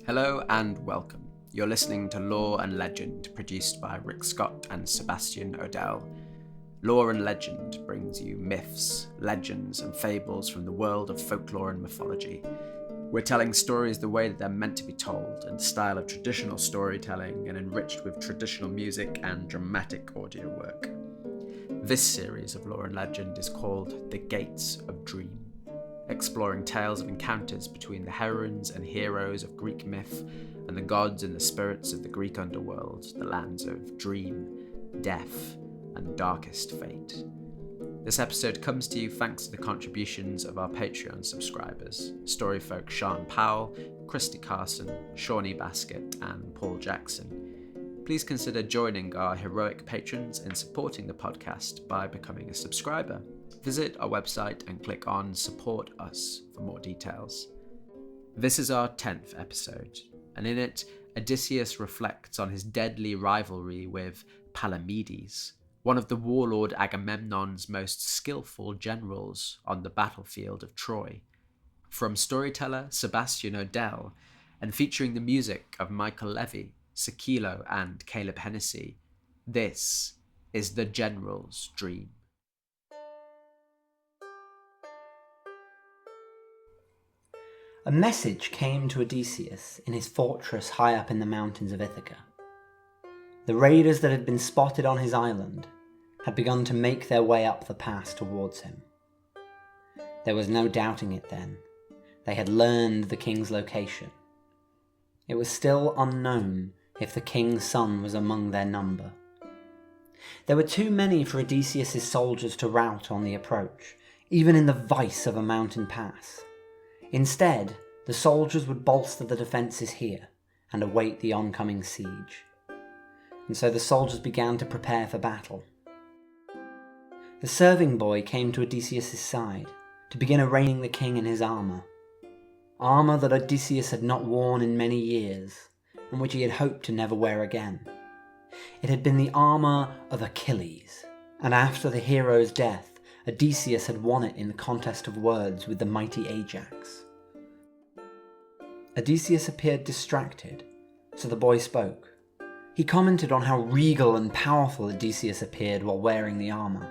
Hello and welcome. You're listening to Lore and Legend, produced by Rick Scott and Sebastian Odell. Lore and Legend brings you myths, legends, and fables from the world of folklore and mythology. We're telling stories the way that they're meant to be told, in the style of traditional storytelling and enriched with traditional music and dramatic audio work. This series of Lore and Legend is called The Gates of Dream, exploring tales of encounters between the heroines and heroes of Greek myth and the gods and the spirits of the Greek underworld, the lands of dream, death, and darkest fate. This episode comes to you thanks to the contributions of our Patreon subscribers, Storyfolk Sean Powell, Christy Carson, Shawnee Basket, and Paul Jackson. Please consider joining our heroic patrons in supporting the podcast by becoming a subscriber. Visit our website and click on Support Us for more details. This is our 10th episode, and in it, Odysseus reflects on his deadly rivalry with Palamedes, one of the Warlord Agamemnon's most skillful generals on the battlefield of Troy. From storyteller Sebastian Odell, and featuring the music of Michael Levy, Seikilo, and Caleb Henessey, this is The General's Dream. A message came to Odysseus in his fortress high up in the mountains of Ithaca. The raiders that had been spotted on his island had begun to make their way up the pass towards him. There was no doubting it then. They had learned the king's location. It was still unknown if the king's son was among their number. There were too many for Odysseus' soldiers to rout on the approach, even in the vice of a mountain pass. Instead, the soldiers would bolster the defences here and await the oncoming siege. And so the soldiers began to prepare for battle. The serving boy came to Odysseus' side to begin arraying the king in his armour. Armour that Odysseus had not worn in many years, and which he had hoped to never wear again. It had been the armour of Achilles, and after the hero's death, Odysseus had won it in the contest of words with the mighty Ajax. Odysseus appeared distracted, so the boy spoke. He commented on how regal and powerful Odysseus appeared while wearing the armour,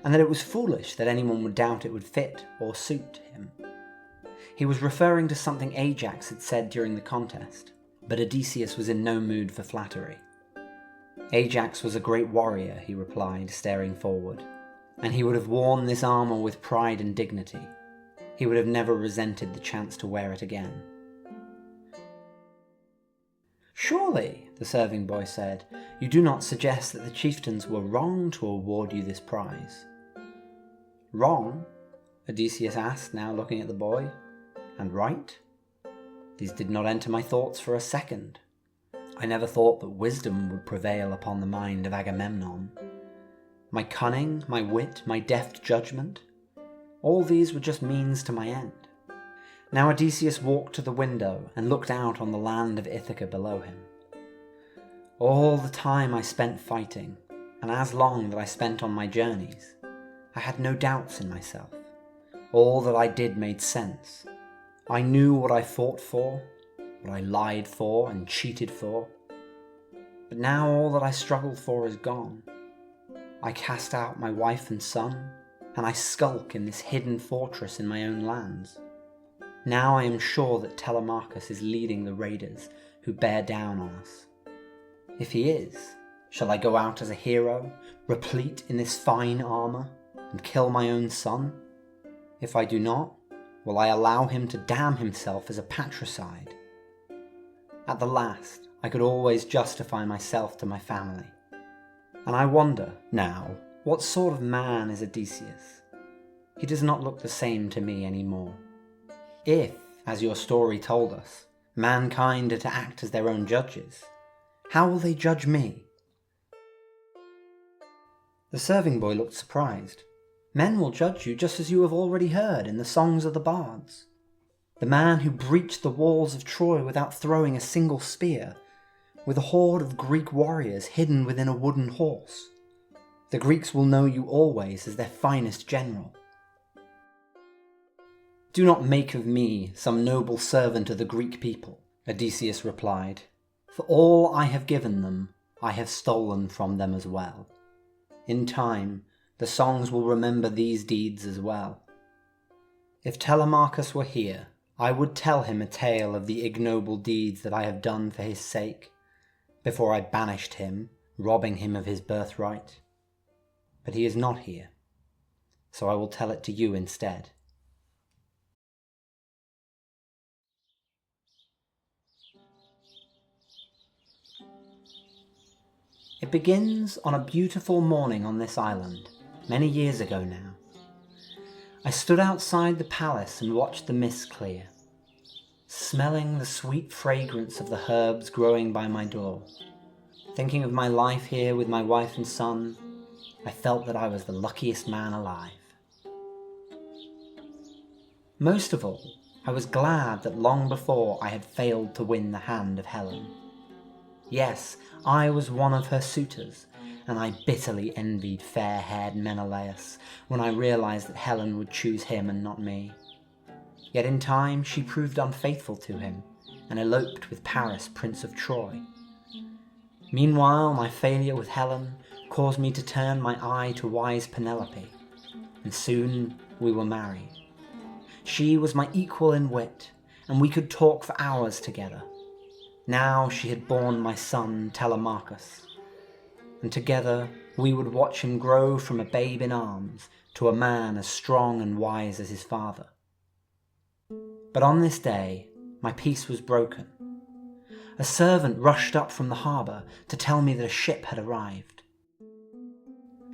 and that it was foolish that anyone would doubt it would fit or suit him. He was referring to something Ajax had said during the contest, but Odysseus was in no mood for flattery. Ajax was a great warrior, he replied, staring forward, and he would have worn this armour with pride and dignity. He would have never resented the chance to wear it again. "Surely," the serving boy said, "you do not suggest that the chieftains were wrong to award you this prize?" "Wrong?" Odysseus asked, now looking at the boy. "And right? These did not enter my thoughts for a second. I never thought that wisdom would prevail upon the mind of Agamemnon. My cunning, my wit, my deft judgment, all these were just means to my end." Now Odysseus walked to the window and looked out on the land of Ithaca below him. "All the time I spent fighting, and as long that I spent on my journeys, I had no doubts in myself. All that I did made sense. I knew what I fought for, what I lied for and cheated for. But now all that I struggled for is gone. I cast out my wife and son, and I skulk in this hidden fortress in my own lands. Now I am sure that Telemachus is leading the raiders who bear down on us. If he is, shall I go out as a hero, replete in this fine armour, and kill my own son? If I do not, will I allow him to damn himself as a patricide? At the last, I could always justify myself to my family. And I wonder, now, what sort of man is Odysseus? He does not look the same to me any more. If, as your story told us, mankind are to act as their own judges, how will they judge me?" The serving boy looked surprised. "Men will judge you just as you have already heard in the songs of the bards. The man who breached the walls of Troy without throwing a single spear, with a horde of Greek warriors hidden within a wooden horse. The Greeks will know you always as their finest general. Do not make of me some noble servant of the Greek people, Odysseus replied, "For all I have given them, I have stolen from them as well. In time, the songs will remember these deeds as well. If Telemachus were here, I would tell him a tale of the ignoble deeds that I have done for his sake, before I banished him, robbing him of his birthright. But he is not here, so I will tell it to you instead." It begins on a beautiful morning on this island, many years ago now. I stood outside the palace and watched the mist clear, smelling the sweet fragrance of the herbs growing by my door. Thinking of my life here with my wife and son, I felt that I was the luckiest man alive. Most of all, I was glad that long before I had failed to win the hand of Helen. Yes, I was one of her suitors, and I bitterly envied fair-haired Menelaus when I realized that Helen would choose him and not me. Yet in time she proved unfaithful to him, and eloped with Paris, Prince of Troy. Meanwhile, my failure with Helen caused me to turn my eye to wise Penelope, and soon we were married. She was my equal in wit, and we could talk for hours together. Now she had borne my son Telemachus, and together we would watch him grow from a babe in arms to a man as strong and wise as his father. But on this day, my peace was broken. A servant rushed up from the harbour to tell me that a ship had arrived.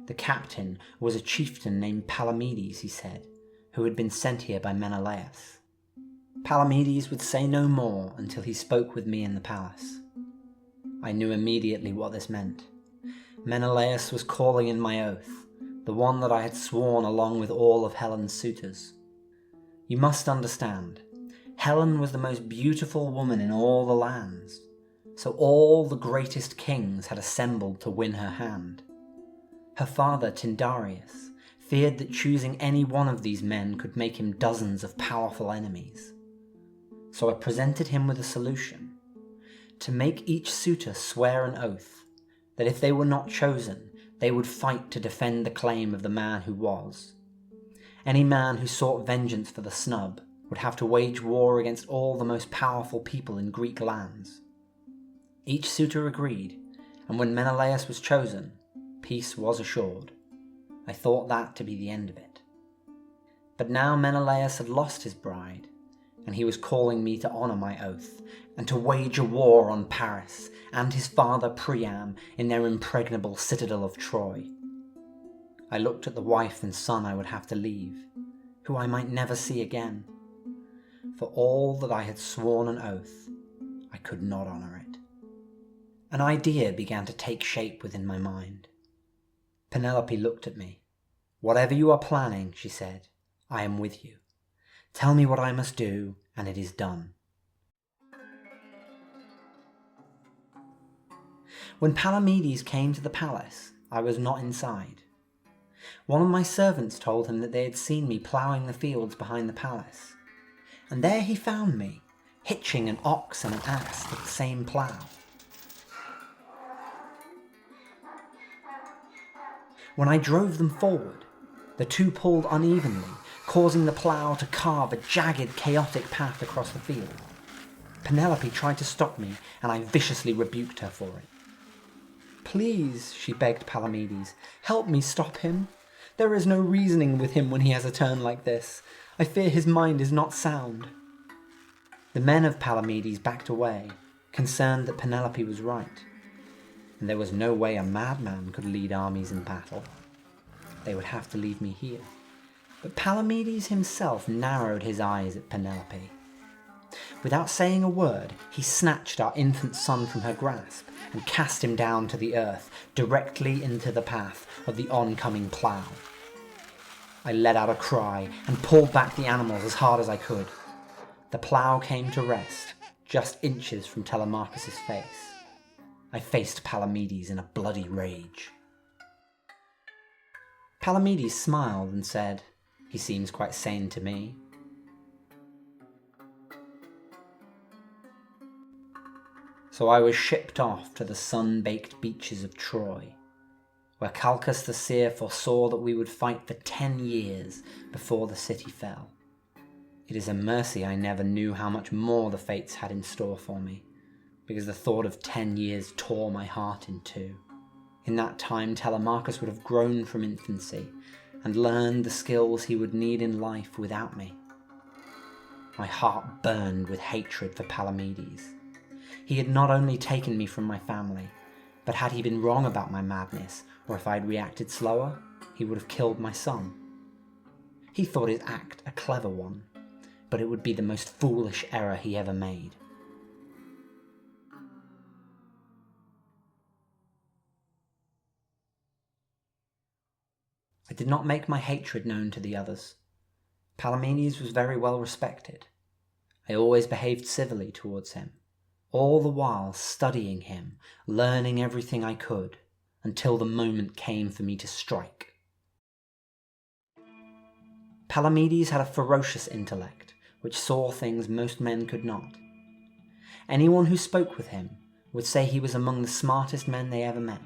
The captain was a chieftain named Palamedes, he said, who had been sent here by Menelaus. Palamedes would say no more until he spoke with me in the palace. I knew immediately what this meant. Menelaus was calling in my oath, the one that I had sworn along with all of Helen's suitors. You must understand, Helen was the most beautiful woman in all the lands, so all the greatest kings had assembled to win her hand. Her father, Tyndareus, feared that choosing any one of these men could make him dozens of powerful enemies. So I presented him with a solution: to make each suitor swear an oath that if they were not chosen, they would fight to defend the claim of the man who was. Any man who sought vengeance for the snub would have to wage war against all the most powerful people in Greek lands. Each suitor agreed, and when Menelaus was chosen, peace was assured. I thought that to be the end of it. But now Menelaus had lost his bride, and he was calling me to honour my oath, and to wage a war on Paris and his father Priam in their impregnable citadel of Troy. I looked at the wife and son I would have to leave, who I might never see again. For all that I had sworn an oath, I could not honour it. An idea began to take shape within my mind. Penelope looked at me. "Whatever you are planning," she said, "I am with you. Tell me what I must do, and it is done." When Palamedes came to the palace, I was not inside. One of my servants told him that they had seen me ploughing the fields behind the palace, and there he found me, hitching an ox and an ass to the same plough. When I drove them forward, the two pulled unevenly, causing the plough to carve a jagged, chaotic path across the field. Penelope tried to stop me, and I viciously rebuked her for it. "Please," she begged Palamedes, "help me stop him. There is no reasoning with him when he has a turn like this. I fear his mind is not sound." The men of Palamedes backed away, concerned that Penelope was right, and there was no way a madman could lead armies in battle. They would have to leave me here. But Palamedes himself narrowed his eyes at Penelope. Without saying a word, he snatched our infant son from her grasp and cast him down to the earth, directly into the path of the oncoming plough. I let out a cry and pulled back the animals as hard as I could. The plough came to rest, just inches from Telemachus' face. I faced Palamedes in a bloody rage. Palamedes smiled and said, "He seems quite sane to me." So I was shipped off to the sun-baked beaches of Troy, where Calchas the seer foresaw that we would fight for 10 years before the city fell. It is a mercy I never knew how much more the fates had in store for me, because the thought of 10 years tore my heart in two. In that time, Telemachus would have grown from infancy and learned the skills he would need in life without me. My heart burned with hatred for Palamedes. He had not only taken me from my family, but had he been wrong about my madness, or if I had reacted slower, he would have killed my son. He thought his act a clever one, but it would be the most foolish error he ever made. I did not make my hatred known to the others. Palamedes was very well respected. I always behaved civilly towards him, all the while studying him, learning everything I could, until the moment came for me to strike. Palamedes had a ferocious intellect, which saw things most men could not. Anyone who spoke with him would say he was among the smartest men they ever met.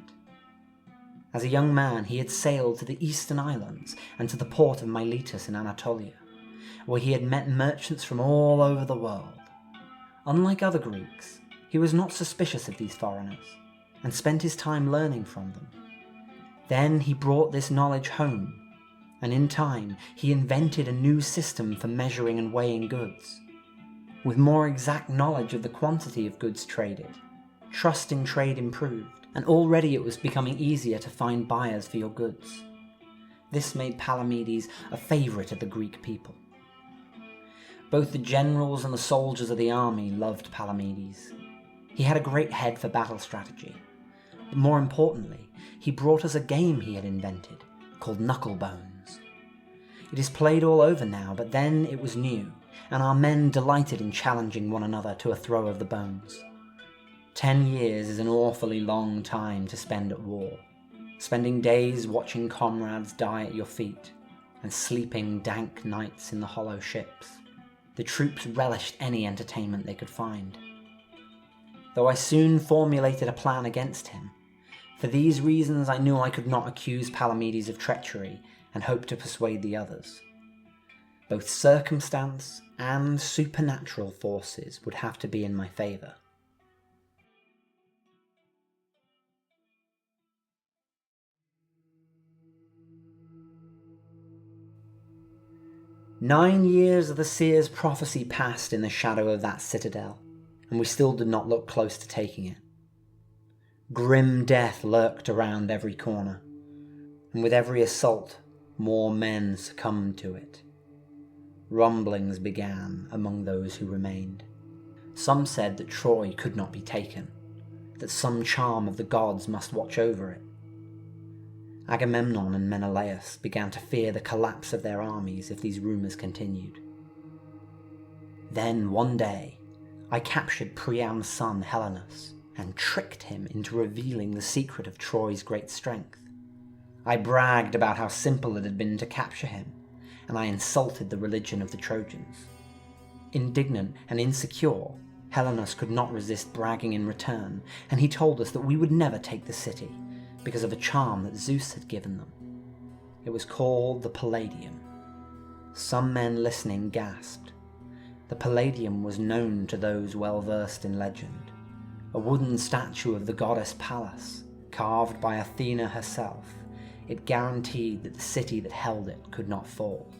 As a young man, he had sailed to the eastern islands and to the port of Miletus in Anatolia, where he had met merchants from all over the world. Unlike other Greeks, he was not suspicious of these foreigners, and spent his time learning from them. Then he brought this knowledge home, and in time he invented a new system for measuring and weighing goods. With more exact knowledge of the quantity of goods traded, trust in trade improved, and already it was becoming easier to find buyers for your goods. This made Palamedes a favourite of the Greek people. Both the generals and the soldiers of the army loved Palamedes. He had a great head for battle strategy, but more importantly, he brought us a game he had invented, called Knucklebones. It is played all over now, but then it was new, and our men delighted in challenging one another to a throw of the bones. 10 years is an awfully long time to spend at war, spending days watching comrades die at your feet, and sleeping dank nights in the hollow ships. The troops relished any entertainment they could find. Though I soon formulated a plan against him, for these reasons I knew I could not accuse Palamedes of treachery and hope to persuade the others. Both circumstance and supernatural forces would have to be in my favour. "9 years of the seer's prophecy passed in the shadow of that citadel, and we still did not look close to taking it. Grim death lurked around every corner, and with every assault, more men succumbed to it. Rumblings began among those who remained. Some said that Troy could not be taken, that some charm of the gods must watch over it. Agamemnon and Menelaus began to fear the collapse of their armies if these rumours continued. Then, one day, I captured Priam's son Helenus and tricked him into revealing the secret of Troy's great strength. I bragged about how simple it had been to capture him, and I insulted the religion of the Trojans. Indignant and insecure, Helenus could not resist bragging in return, and he told us that we would never take the city, because of a charm that Zeus had given them. It was called the Palladium. Some men listening gasped. The Palladium was known to those well versed in legend. A wooden statue of the goddess Pallas, carved by Athena herself, it guaranteed that the city that held it could not fall.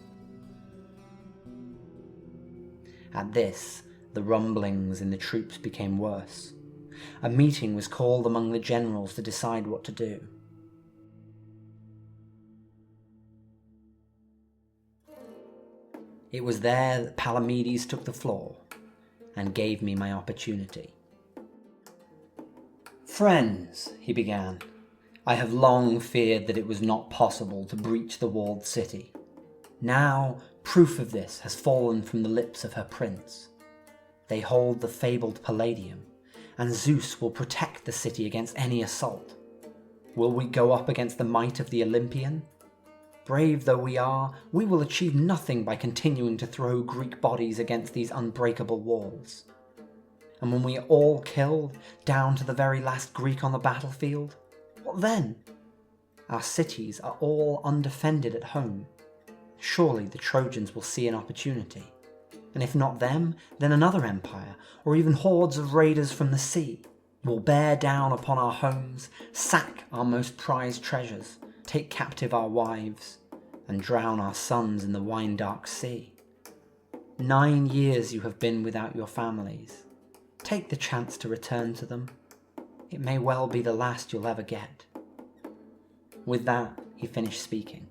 At this, the rumblings in the troops became worse. A meeting was called among the generals to decide what to do. It was there that Palamedes took the floor and gave me my opportunity. "Friends," he began, "I have long feared that it was not possible to breach the walled city. Now, proof of this has fallen from the lips of her prince. They hold the fabled Palladium, and Zeus will protect the city against any assault. Will we go up against the might of the Olympian? Brave though we are, we will achieve nothing by continuing to throw Greek bodies against these unbreakable walls. and when we are all killed, down to the very last Greek on the battlefield, what then? Our cities are all undefended at home. Surely the Trojans will see an opportunity. And if not them, then another empire, or even hordes of raiders from the sea, will bear down upon our homes, sack our most prized treasures, take captive our wives, and drown our sons in the wine-dark sea. 9 years you have been without your families. Take the chance to return to them. It may well be the last you'll ever get. With that, he finished speaking.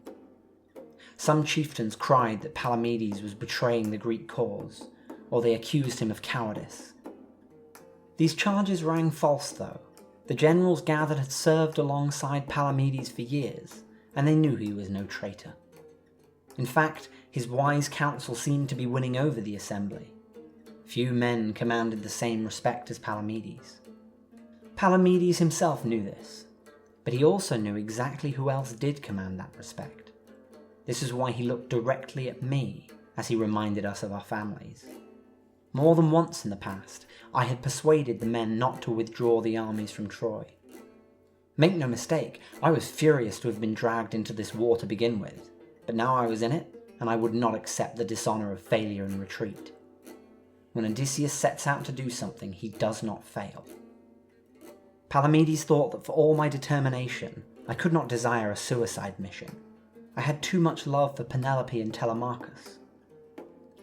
Some chieftains cried that Palamedes was betraying the Greek cause, or they accused him of cowardice. These charges rang false, though. The generals gathered had served alongside Palamedes for years, and they knew he was no traitor. In fact, his wise counsel seemed to be winning over the assembly. Few men commanded the same respect as Palamedes. Palamedes himself knew this, but he also knew exactly who else did command that respect. This is why he looked directly at me as he reminded us of our families. More than once in the past, I had persuaded the men not to withdraw the armies from Troy. Make no mistake, I was furious to have been dragged into this war to begin with, but now I was in it, and I would not accept the dishonour of failure and retreat. When Odysseus sets out to do something, he does not fail. Palamedes thought that for all my determination, I could not desire a suicide mission. I had too much love for Penelope and Telemachus.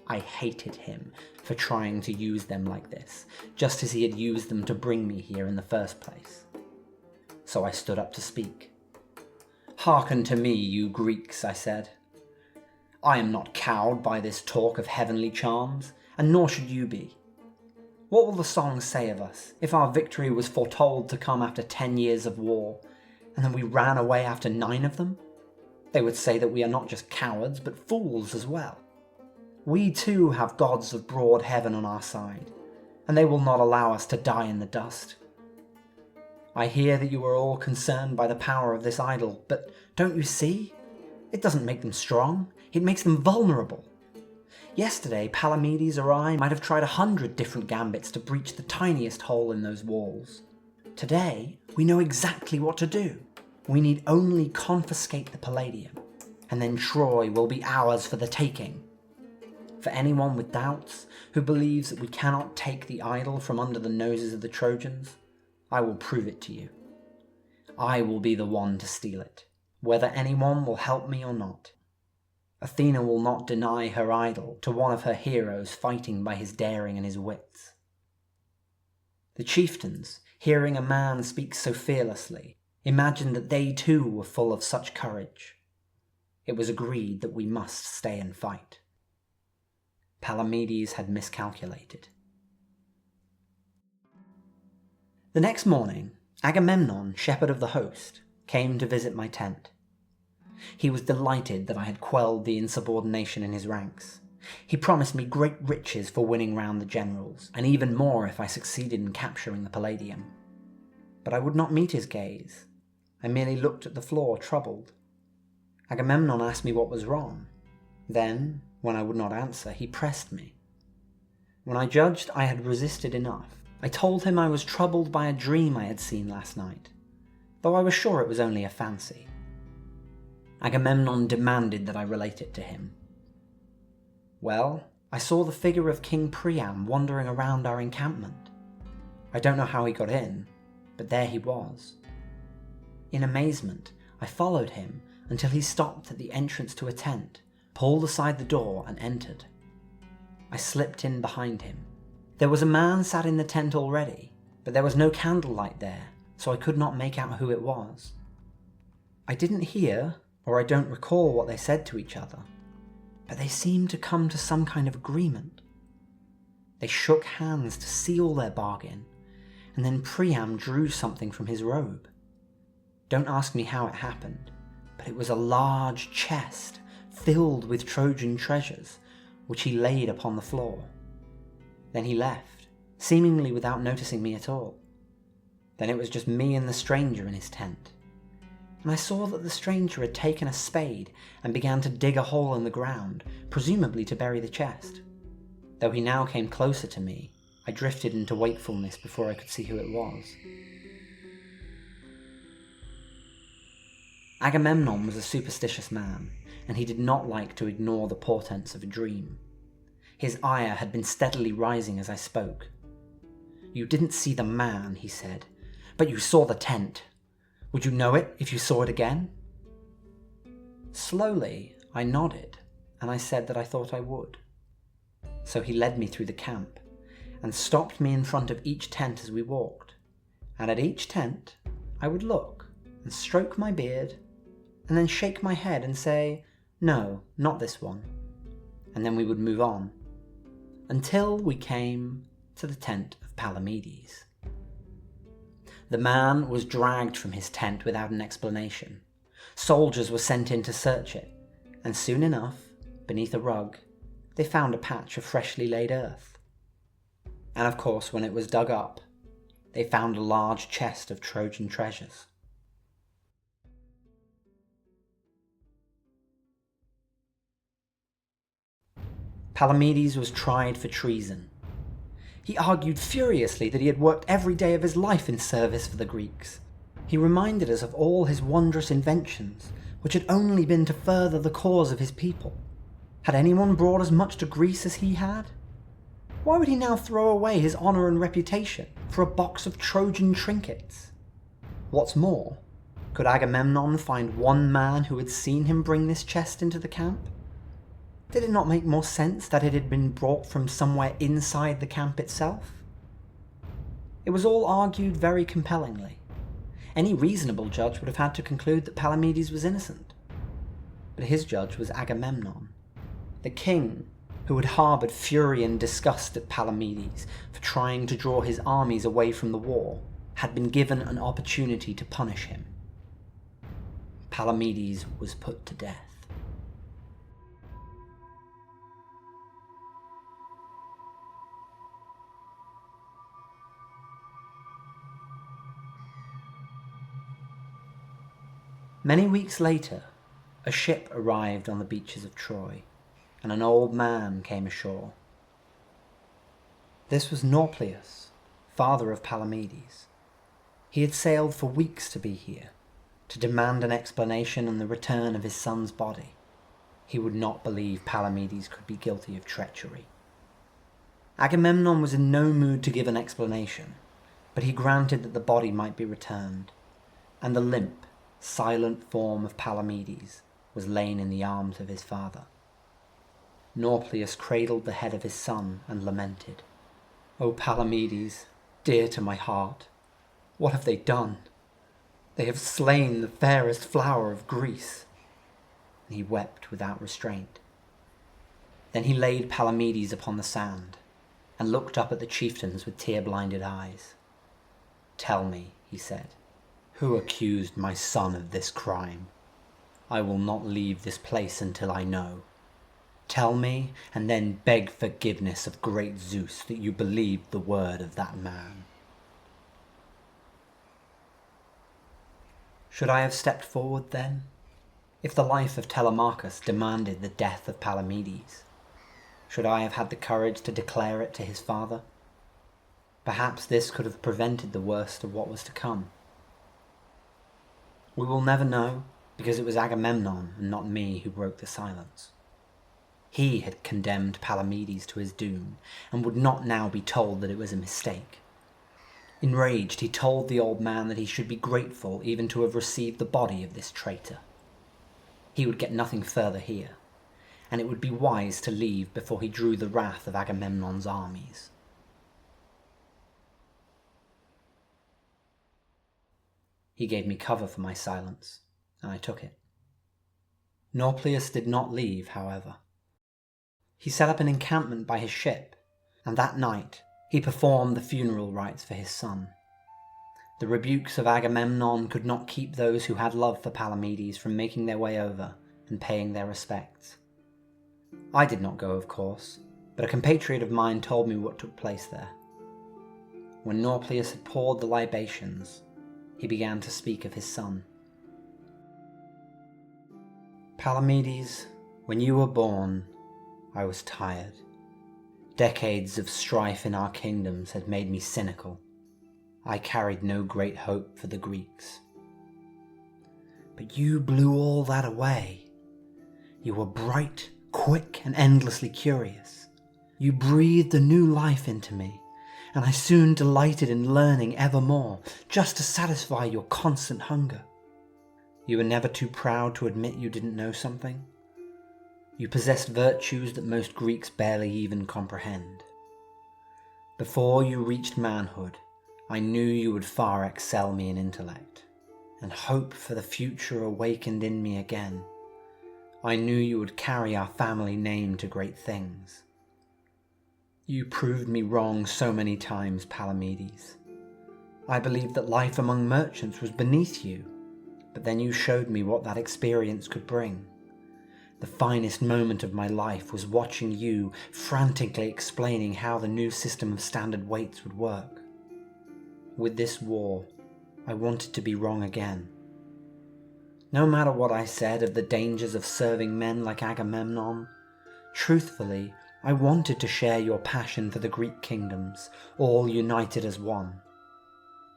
I hated him for trying to use them like this, just as he had used them to bring me here in the first place. So I stood up to speak. "Hearken to me, you Greeks," I said. "I am not cowed by this talk of heavenly charms, and nor should you be. What will the songs say of us if our victory was foretold to come after 10 years of war, and then we ran away after 9 of them? They would say that we are not just cowards, but fools as well. We too have gods of broad heaven on our side, and they will not allow us to die in the dust. I hear that you are all concerned by the power of this idol, but don't you see? It doesn't make them strong, it makes them vulnerable. Yesterday, Palamedes or I might have tried 100 different gambits to breach the tiniest hole in those walls. Today, we know exactly what to do. We need only confiscate the Palladium, and then Troy will be ours for the taking. For anyone with doubts, who believes that we cannot take the idol from under the noses of the Trojans, I will prove it to you. I will be the one to steal it, whether anyone will help me or not. Athena will not deny her idol to one of her heroes fighting by his daring and his wits." The chieftains, hearing a man speak so fearlessly, imagined that they too were full of such courage. It was agreed that we must stay and fight. Palamedes had miscalculated. The next morning, Agamemnon, shepherd of the host, came to visit my tent. He was delighted that I had quelled the insubordination in his ranks. He promised me great riches for winning round the generals, and even more if I succeeded in capturing the Palladium. But I would not meet his gaze. I merely looked at the floor, troubled. Agamemnon asked me what was wrong. Then, when I would not answer, he pressed me. When I judged I had resisted enough, I told him I was troubled by a dream I had seen last night, though I was sure it was only a fancy. Agamemnon demanded that I relate it to him. Well, I saw the figure of King Priam wandering around our encampment. I don't know how he got in, but there he was. In amazement, I followed him until he stopped at the entrance to a tent, pulled aside the door and entered. I slipped in behind him. There was a man sat in the tent already, but there was no candlelight there, so I could not make out who it was. I didn't hear, or I don't recall what they said to each other, but they seemed to come to some kind of agreement. They shook hands to seal their bargain, and then Priam drew something from his robe. Don't ask me how it happened, but it was a large chest filled with Trojan treasures, which he laid upon the floor. Then he left, seemingly without noticing me at all. Then it was just me and the stranger in his tent, and I saw that the stranger had taken a spade and began to dig a hole in the ground, presumably to bury the chest. Though he now came closer to me, I drifted into wakefulness before I could see who it was. Agamemnon was a superstitious man, and he did not like to ignore the portents of a dream. His ire had been steadily rising as I spoke. "You didn't see the man," he said, "but you saw the tent. Would you know it if you saw it again?" Slowly, I nodded, and I said that I thought I would. So he led me through the camp, and stopped me in front of each tent as we walked, and at each tent I would look and stroke my beard, and then shake my head and say, "No, not this one," and then we would move on, until we came to the tent of Palamedes. The man was dragged from his tent without an explanation. Soldiers were sent in to search it, and soon enough, beneath a rug, they found a patch of freshly laid earth. And of course, when it was dug up, they found a large chest of Trojan treasures. Palamedes was tried for treason. He argued furiously that he had worked every day of his life in service for the Greeks. He reminded us of all his wondrous inventions, which had only been to further the cause of his people. Had anyone brought as much to Greece as he had? Why would he now throw away his honour and reputation for a box of Trojan trinkets? What's more, could Agamemnon find one man who had seen him bring this chest into the camp? Did it not make more sense that it had been brought from somewhere inside the camp itself? It was all argued very compellingly. Any reasonable judge would have had to conclude that Palamedes was innocent. But his judge was Agamemnon, the king who had harboured fury and disgust at Palamedes for trying to draw his armies away from the war, had been given an opportunity to punish him. Palamedes was put to death. Many weeks later, a ship arrived on the beaches of Troy, and an old man came ashore. This was Nauplius, father of Palamedes. He had sailed for weeks to be here, to demand an explanation and the return of his son's body. He would not believe Palamedes could be guilty of treachery. Agamemnon was in no mood to give an explanation, but he granted that the body might be returned, and the limp, silent form of Palamedes was lain in the arms of his father. Nauplius cradled the head of his son and lamented, "O Palamedes, dear to my heart, what have they done? They have slain the fairest flower of Greece." And he wept without restraint. Then he laid Palamedes upon the sand, and looked up at the chieftains with tear-blinded eyes. "Tell me," he said, "who accused my son of this crime? I will not leave this place until I know. Tell me, and then beg forgiveness of great Zeus that you believed the word of that man." Should I have stepped forward then? If the life of Telemachus demanded the death of Palamedes, should I have had the courage to declare it to his father? Perhaps this could have prevented the worst of what was to come. We will never know, because it was Agamemnon and not me who broke the silence. He had condemned Palamedes to his doom, and would not now be told that it was a mistake. Enraged, he told the old man that he should be grateful even to have received the body of this traitor. He would get nothing further here, and it would be wise to leave before he drew the wrath of Agamemnon's armies. He gave me cover for my silence, and I took it. Nauplius did not leave, however. He set up an encampment by his ship, and that night he performed the funeral rites for his son. The rebukes of Agamemnon could not keep those who had love for Palamedes from making their way over and paying their respects. I did not go, of course, but a compatriot of mine told me what took place there. When Nauplius had poured the libations, he began to speak of his son. "Palamedes, when you were born, I was tired. Decades of strife in our kingdoms had made me cynical. I carried no great hope for the Greeks. But you blew all that away. You were bright, quick, and endlessly curious. You breathed a new life into me, and I soon delighted in learning ever more, just to satisfy your constant hunger. You were never too proud to admit you didn't know something. You possessed virtues that most Greeks barely even comprehend. Before you reached manhood, I knew you would far excel me in intellect, and hope for the future awakened in me again. I knew you would carry our family name to great things. You proved me wrong so many times, Palamedes. I believed that life among merchants was beneath you, but then you showed me what that experience could bring. The finest moment of my life was watching you frantically explaining how the new system of standard weights would work. With this war, I wanted to be wrong again. No matter what I said of the dangers of serving men like Agamemnon, truthfully, I wanted to share your passion for the Greek kingdoms, all united as one.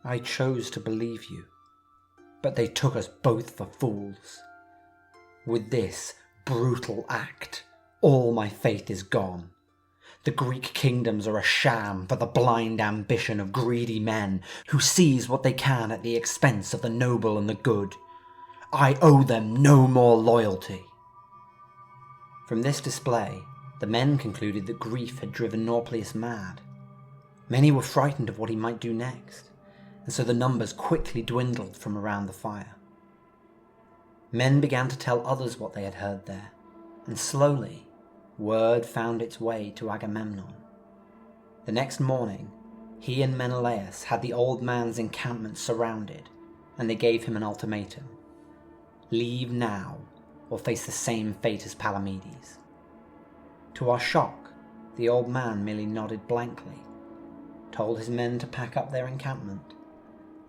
I chose to believe you, but they took us both for fools. With this brutal act, all my faith is gone. The Greek kingdoms are a sham for the blind ambition of greedy men who seize what they can at the expense of the noble and the good. I owe them no more loyalty. From this display, the men concluded that grief had driven Nauplius mad. Many were frightened of what he might do next, and so the numbers quickly dwindled from around the fire. Men began to tell others what they had heard there, and slowly, word found its way to Agamemnon. The next morning, he and Menelaus had the old man's encampment surrounded, and they gave him an ultimatum. Leave now, or face the same fate as Palamedes. To our shock, the old man merely nodded blankly, told his men to pack up their encampment,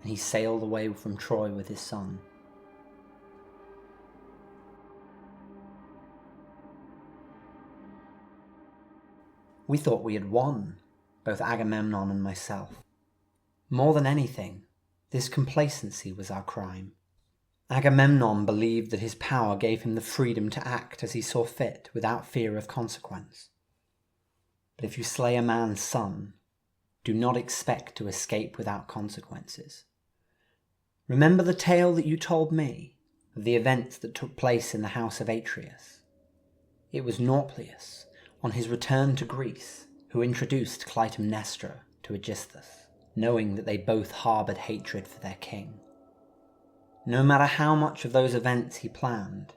and he sailed away from Troy with his son. We thought we had won, both Agamemnon and myself. More than anything, this complacency was our crime. Agamemnon believed that his power gave him the freedom to act as he saw fit without fear of consequence. But if you slay a man's son, do not expect to escape without consequences. Remember the tale that you told me of the events that took place in the house of Atreus. It was Nauplius, on his return to Greece, who introduced Clytemnestra to Aegisthus, knowing that they both harboured hatred for their king. No matter how much of those events he planned,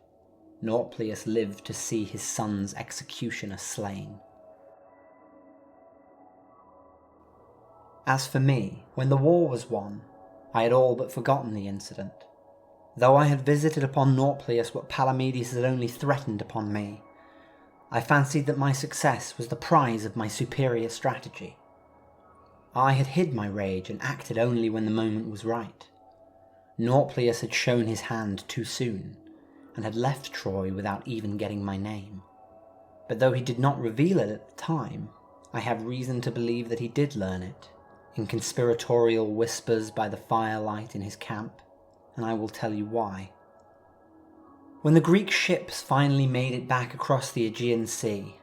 Nauplius lived to see his son's executioner slain. As for me, when the war was won, I had all but forgotten the incident. Though I had visited upon Nauplius what Palamedes had only threatened upon me, I fancied that my success was the prize of my superior strategy. I had hid my rage and acted only when the moment was right. Nauplius had shown his hand too soon, and had left Troy without even getting my name. But though he did not reveal it at the time, I have reason to believe that he did learn it, in conspiratorial whispers by the firelight in his camp, and I will tell you why. When the Greek ships finally made it back across the Aegean Sea,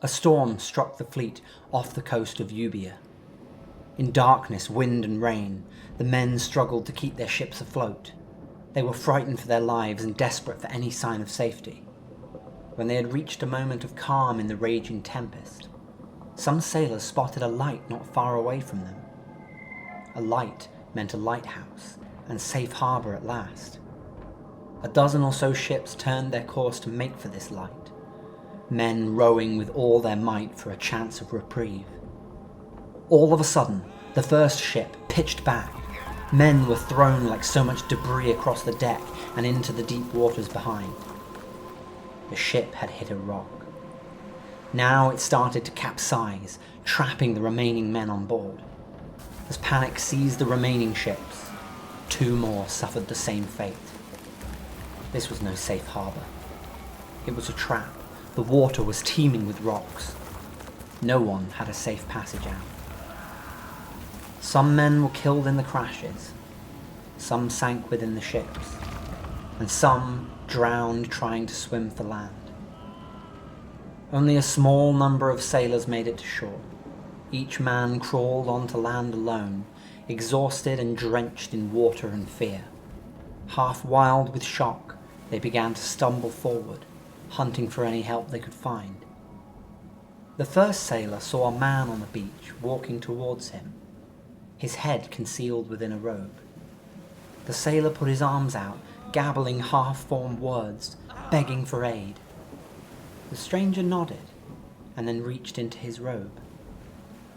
a storm struck the fleet off the coast of Euboea. In darkness, wind and rain, the men struggled to keep their ships afloat. They were frightened for their lives and desperate for any sign of safety. When they had reached a moment of calm in the raging tempest, some sailors spotted a light not far away from them. A light meant a lighthouse and safe harbour at last. A dozen or so ships turned their course to make for this light, men rowing with all their might for a chance of reprieve. All of a sudden, the first ship pitched back. Men were thrown like so much debris across the deck and into the deep waters behind. The ship had hit a rock. Now it started to capsize, trapping the remaining men on board. As panic seized the remaining ships, 2 more suffered the same fate. This was no safe harbour. It was a trap. The water was teeming with rocks. No one had a safe passage out. Some men were killed in the crashes, some sank within the ships, and some drowned trying to swim for land. Only a small number of sailors made it to shore. Each man crawled onto land alone, exhausted and drenched in water and fear. Half wild with shock, they began to stumble forward, hunting for any help they could find. The first sailor saw a man on the beach walking towards him, his head concealed within a robe. The sailor put his arms out, gabbling half-formed words, begging for aid. The stranger nodded, and then reached into his robe.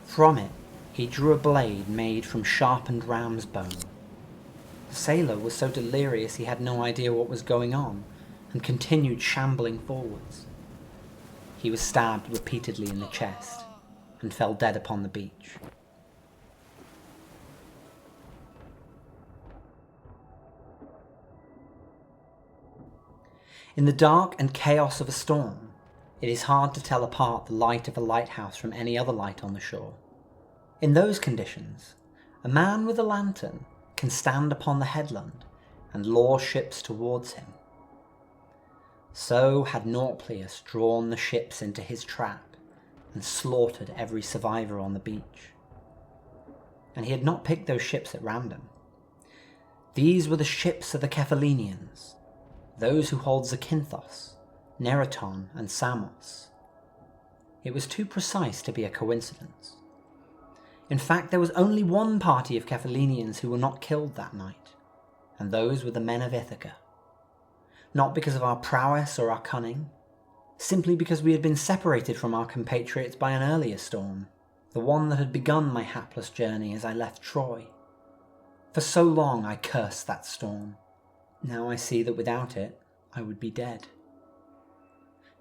From it, he drew a blade made from sharpened ram's bone. The sailor was so delirious he had no idea what was going on, and continued shambling forwards. He was stabbed repeatedly in the chest, and fell dead upon the beach. In the dark and chaos of a storm, it is hard to tell apart the light of a lighthouse from any other light on the shore. In those conditions, a man with a lantern can stand upon the headland and lure ships towards him. So had Nauplius drawn the ships into his trap and slaughtered every survivor on the beach. And he had not picked those ships at random. These were the ships of the Kephalenians, those who hold Zakynthos, Neraton, and Samos. It was too precise to be a coincidence. In fact, there was only one party of Kephalenians who were not killed that night, and those were the men of Ithaca. Not because of our prowess or our cunning, simply because we had been separated from our compatriots by an earlier storm, the one that had begun my hapless journey as I left Troy. For so long I cursed that storm. Now I see that without it, I would be dead.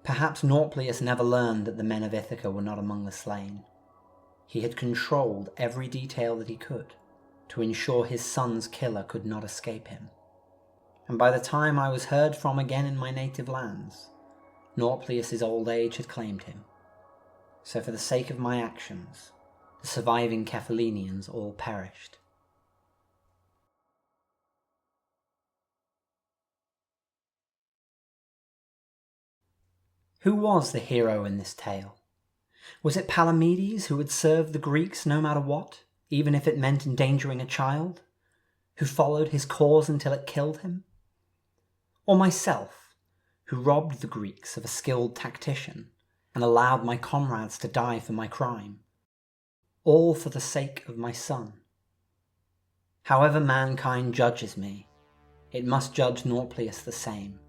Perhaps Nauplius never learned that the men of Ithaca were not among the slain. He had controlled every detail that he could, to ensure his son's killer could not escape him. And by the time I was heard from again in my native lands, Nauplius's old age had claimed him. So for the sake of my actions, the surviving Kephalenians all perished. Who was the hero in this tale? Was it Palamedes, who would serve the Greeks no matter what, even if it meant endangering a child? Who followed his cause until it killed him? Or myself, who robbed the Greeks of a skilled tactician and allowed my comrades to die for my crime? All for the sake of my son. However mankind judges me, it must judge Nauplius the same.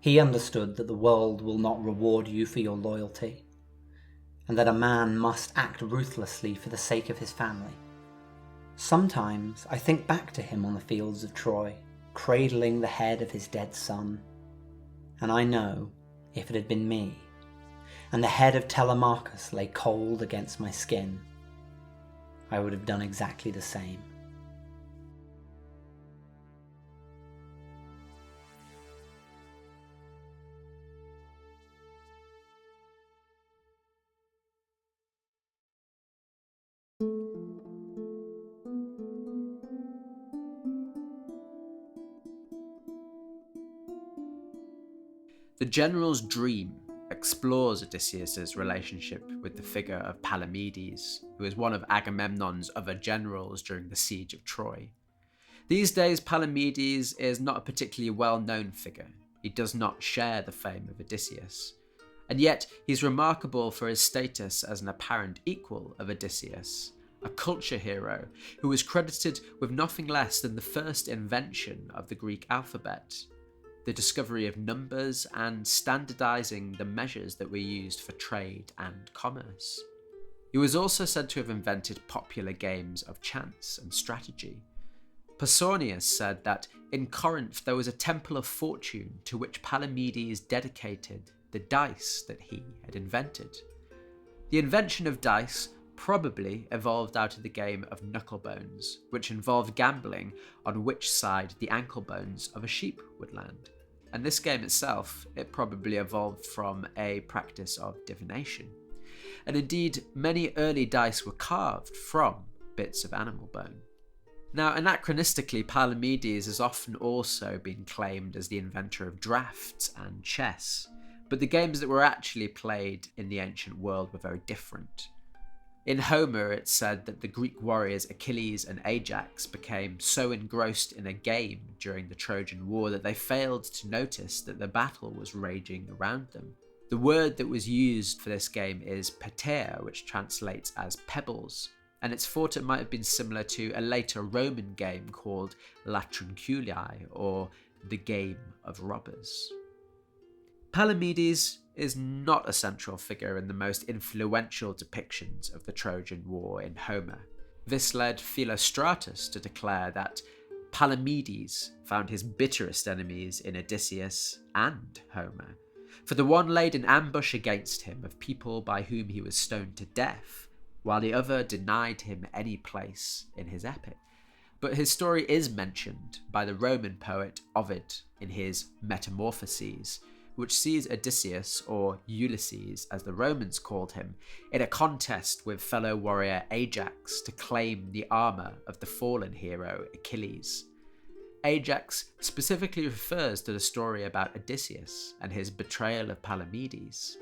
He understood that the world will not reward you for your loyalty, and that a man must act ruthlessly for the sake of his family. Sometimes I think back to him on the fields of Troy, cradling the head of his dead son, and I know, if it had been me, and the head of Telemachus lay cold against my skin, I would have done exactly the same. The general's dream explores Odysseus's relationship with the figure of Palamedes, who is one of Agamemnon's other generals during the siege of Troy. These days, Palamedes is not a particularly well-known figure. He does not share the fame of Odysseus. And yet, he's remarkable for his status as an apparent equal of Odysseus, a culture hero who was credited with nothing less than the first invention of the Greek alphabet, the discovery of numbers, and standardizing the measures that were used for trade and commerce. He was also said to have invented popular games of chance and strategy. Pausanias said that in Corinth there was a temple of fortune to which Palamedes dedicated the dice that he had invented. The invention of dice probably evolved out of the game of knucklebones, which involved gambling on which side the ankle bones of a sheep would land. And this game itself, it probably evolved from a practice of divination. and indeed many early dice were carved from bits of animal bone. Now, anachronistically, Palamedes has often also been claimed as the inventor of drafts and chess, but the games that were actually played in the ancient world were very different. In Homer, it's said that the Greek warriors Achilles and Ajax became so engrossed in a game during the Trojan War that they failed to notice that the battle was raging around them. The word that was used for this game is pateia, which translates as pebbles, and it's thought it might have been similar to a later Roman game called Latrunculii, or the Game of Robbers. Palamedes is not a central figure in the most influential depictions of the Trojan War in Homer. This led Philostratus to declare that Palamedes found his bitterest enemies in Odysseus and Homer, for the one laid an ambush against him of people by whom he was stoned to death, while the other denied him any place in his epic. But his story is mentioned by the Roman poet Ovid in his Metamorphoses, which sees Odysseus, or Ulysses as the Romans called him, in a contest with fellow warrior Ajax to claim the armour of the fallen hero Achilles. Ajax specifically refers to the story about Odysseus and his betrayal of Palamedes.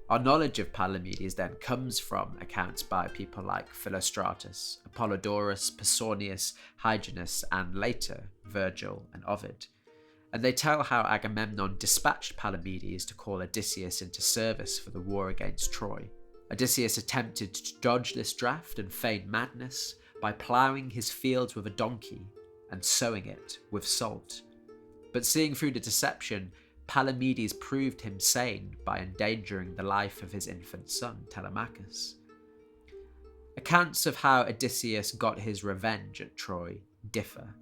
Our knowledge of Palamedes then comes from accounts by people like Philostratus, Apollodorus, Pausanias, Hyginus, and later Virgil and Ovid. And they tell how Agamemnon dispatched Palamedes to call Odysseus into service for the war against Troy. Odysseus attempted to dodge this draft and feign madness by ploughing his fields with a donkey and sowing it with salt. But seeing through the deception, Palamedes proved him sane by endangering the life of his infant son, Telemachus. Accounts of how Odysseus got his revenge at Troy differ.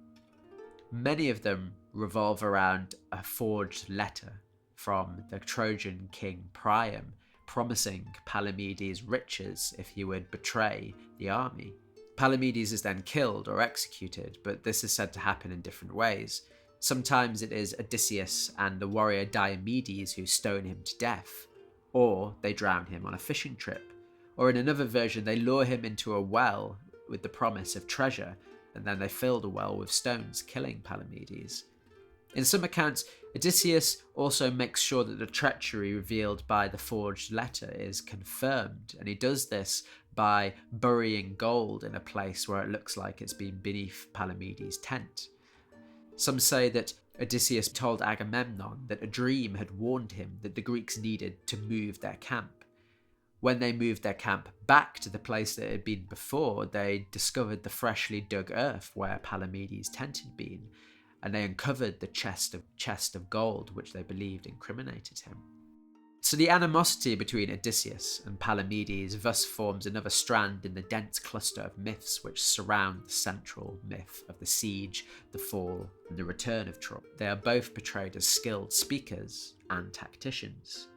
Many of them revolve around a forged letter from the Trojan king Priam, promising Palamedes riches if he would betray the army. Palamedes is then killed or executed, but this is said to happen in different ways. Sometimes it is Odysseus and the warrior Diomedes who stone him to death, or they drown him on a fishing trip, or in another version they lure him into a well with the promise of treasure, and then they fill the well with stones, killing Palamedes. In some accounts, Odysseus also makes sure that the treachery revealed by the forged letter is confirmed, and he does this by burying gold in a place where it looks like it's been beneath Palamedes' tent. Some say that Odysseus told Agamemnon that a dream had warned him that the Greeks needed to move their camp. When they moved their camp back to the place that it had been before, they discovered the freshly dug earth where Palamedes' tent had been, and they uncovered the chest of gold which they believed incriminated him. So the animosity between Odysseus and Palamedes thus forms another strand in the dense cluster of myths which surround the central myth of the siege, the fall, and the return of Troy. They are both portrayed as skilled speakers and tacticians.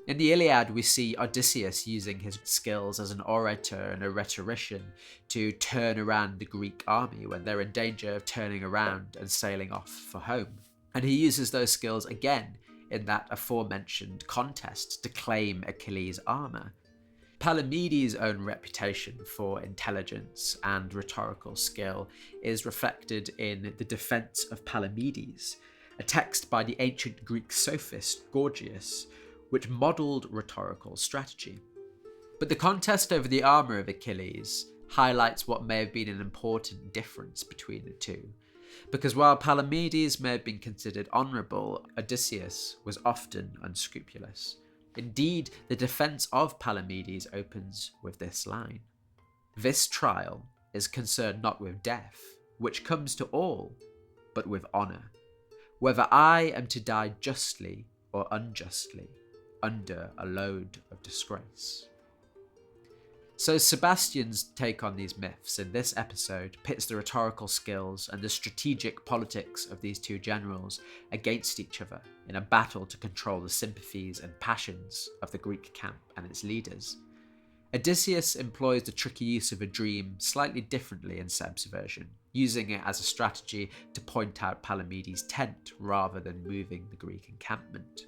In the Iliad, we see Odysseus using his skills as an orator and a rhetorician to turn around the Greek army when they're in danger of turning around and sailing off for home. And he uses those skills again in that aforementioned contest to claim Achilles' armour. Palamedes' own reputation for intelligence and rhetorical skill is reflected in the Defence of Palamedes, a text by the ancient Greek sophist Gorgias, which modelled rhetorical strategy. But the contest over the armour of Achilles highlights what may have been an important difference between the two. Because while Palamedes may have been considered honourable, Odysseus was often unscrupulous. Indeed, the defence of Palamedes opens with this line: "This trial is concerned not with death, which comes to all, but with honour, whether I am to die justly or unjustly, under a load of disgrace." So Sebastian's take on these myths in this episode pits the rhetorical skills and the strategic politics of these two generals against each other in a battle to control the sympathies and passions of the Greek camp and its leaders. Odysseus employs the tricky use of a dream slightly differently in Seb's version, using it as a strategy to point out Palamedes' tent rather than moving the Greek encampment.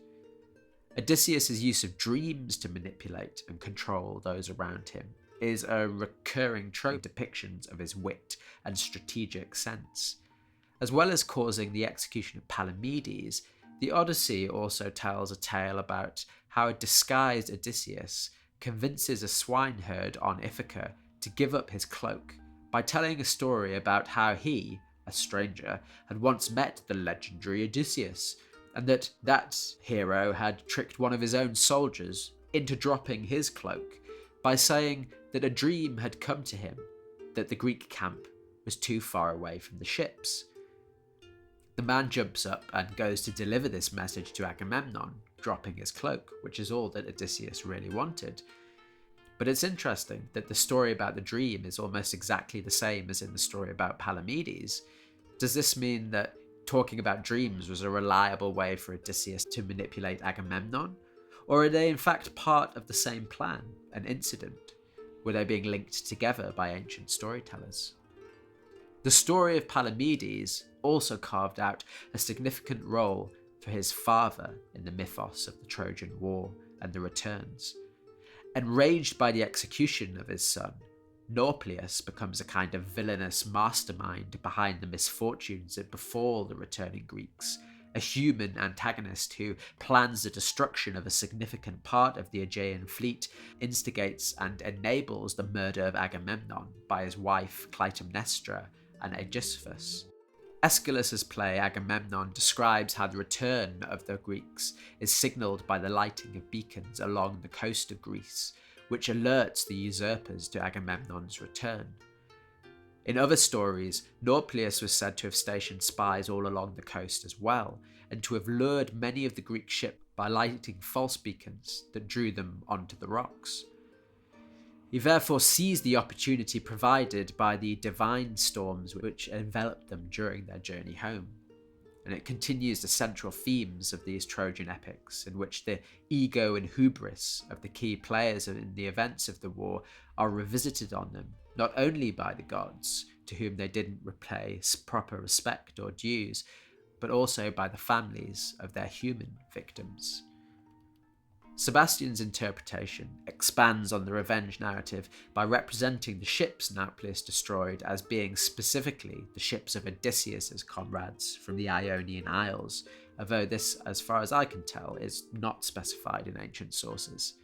Odysseus' use of dreams to manipulate and control those around him is a recurring trope depictions of his wit and strategic sense. As well as causing the execution of Palamedes, the Odyssey also tells a tale about how a disguised Odysseus convinces a swineherd on Ithaca to give up his cloak by telling a story about how he, a stranger, had once met the legendary Odysseus, and that hero had tricked one of his own soldiers into dropping his cloak by saying that a dream had come to him that the Greek camp was too far away from the ships. The man jumps up and goes to deliver this message to Agamemnon, dropping his cloak, which is all that Odysseus really wanted. But it's interesting that the story about the dream is almost exactly the same as in the story about Palamedes. Does this mean that talking about dreams was a reliable way for Odysseus to manipulate Agamemnon? Or are they in fact part of the same plan, an incident? Were they being linked together by ancient storytellers? The story of Palamedes also carved out a significant role for his father in the mythos of the Trojan War and the returns. Enraged by the execution of his son, Nauplius becomes a kind of villainous mastermind behind the misfortunes that befall the returning Greeks, a human antagonist who plans the destruction of a significant part of the Aegean fleet, instigates and enables the murder of Agamemnon by his wife Clytemnestra and Aegisthus. Aeschylus's play Agamemnon describes how the return of the Greeks is signalled by the lighting of beacons along the coast of Greece, which alerts the usurpers to Agamemnon's return. In other stories, Nauplius was said to have stationed spies all along the coast as well, and to have lured many of the Greek ships by lighting false beacons that drew them onto the rocks. He therefore seized the opportunity provided by the divine storms which enveloped them during their journey home. And it continues the central themes of these Trojan epics, in which the ego and hubris of the key players in the events of the war are revisited on them, not only by the gods, to whom they didn't repay proper respect or dues, but also by the families of their human victims. Sebastian's interpretation expands on the revenge narrative by representing the ships Nauplius destroyed as being specifically the ships of Odysseus's comrades from the Ionian Isles, although this, as far as I can tell, is not specified in ancient sources.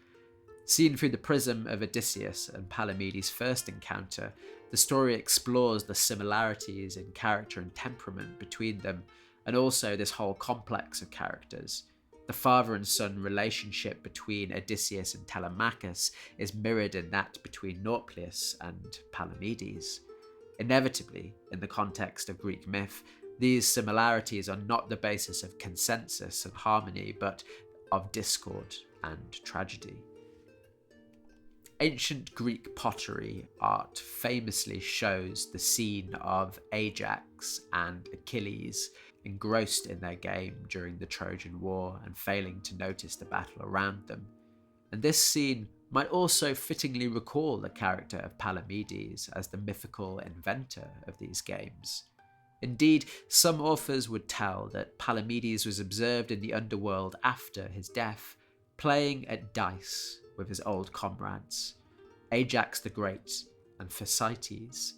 Seen through the prism of Odysseus and Palamedes' first encounter, the story explores the similarities in character and temperament between them, and also this whole complex of characters. The father and son relationship between Odysseus and Telemachus is mirrored in that between Nauplius and Palamedes. Inevitably, in the context of Greek myth, these similarities are not the basis of consensus and harmony, but of discord and tragedy. Ancient Greek pottery art famously shows the scene of Ajax and Achilles engrossed in their game during the Trojan War and failing to notice the battle around them. And this scene might also fittingly recall the character of Palamedes as the mythical inventor of these games. Indeed, some authors would tell that Palamedes was observed in the underworld after his death, playing at dice with his old comrades, Ajax the Great and Thersites.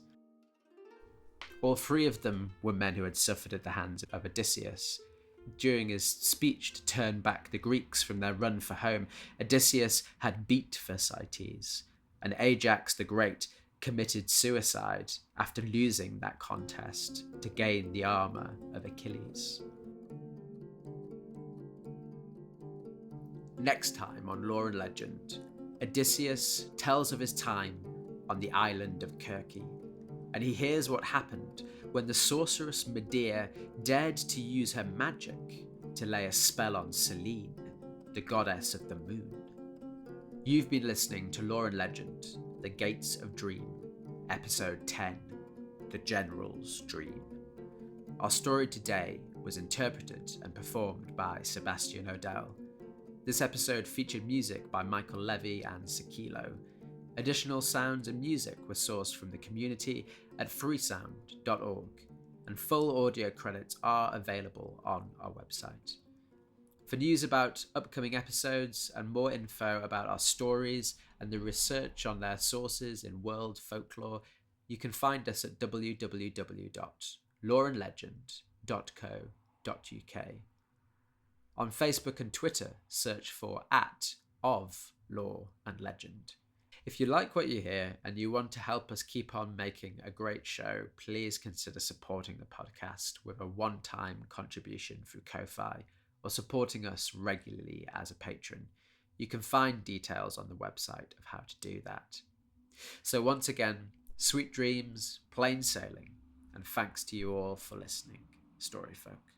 All three of them were men who had suffered at the hands of Odysseus. During his speech to turn back the Greeks from their run for home, Odysseus had beat Thersites, and Ajax the Great committed suicide after losing that contest to gain the armour of Achilles. Next time on Lore and Legend, Odysseus tells of his time on the island of Kirke, and he hears what happened when the sorceress Medea dared to use her magic to lay a spell on Selene, the goddess of the moon. You've been listening to Lore and Legend, The Gates of Dream, Episode 10, The General's Dream. Our story today was interpreted and performed by Sebastian Odell. This episode featured music by Michael Levy and Seikilo. Additional sounds and music were sourced from the community at freesound.org, and full audio credits are available on our website. For news about upcoming episodes and more info about our stories and the research on their sources in world folklore, you can find us at www.loreandlegend.co.uk. On Facebook and Twitter, search for @ofLoreandLegend. If you like what you hear and you want to help us keep on making a great show, please consider supporting the podcast with a one-time contribution through Ko-Fi or supporting us regularly as a patron. You can find details on the website of how to do that. So once again, sweet dreams, plain sailing, and thanks to you all for listening, Storyfolk.